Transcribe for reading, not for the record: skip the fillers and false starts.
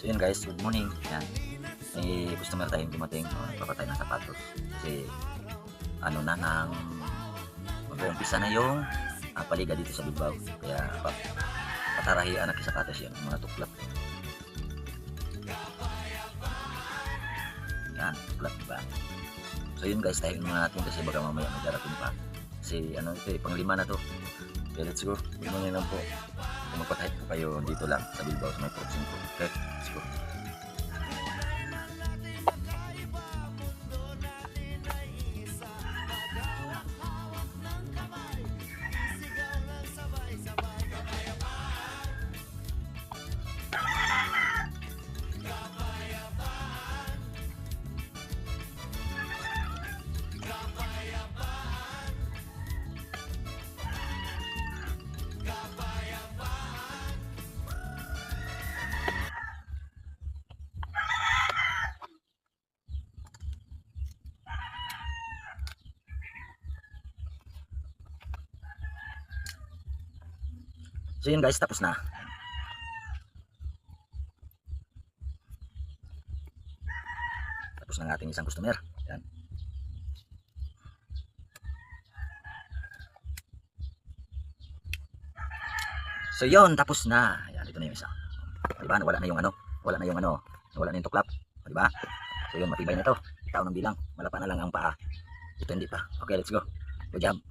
So yun guys, good morning. Yan. May customer tayong dumating. Papatay ng sapatos. Kasi ano na nang mag-umpisa na yung paliga dito sa Bilbao. Kaya patarahian na sapatos yan, mga tuklap. Yan, tuklap diba? So yun guys, tayo muna natin kasi baka mamaya may darating pa. Kasi ano ito panglima na to. Okay, let's go. Good morning lang po. Kung magpatahit po kayo dito lang sa Bilbao sa may proxim po. Okay, let's go. So yun guys, tapos na. Tapos na ng ating isang customer. Yan. So yun, tapos na. Yan, dito na yung isa. Diba? Wala na yung ano. Wala na yung ano. Wala na yung tuklap. Diba? So yun, matibay na to. Tao ng bilang. Malapa na lang ang paa. Ito hindi pa. Okay, let's go. Good job.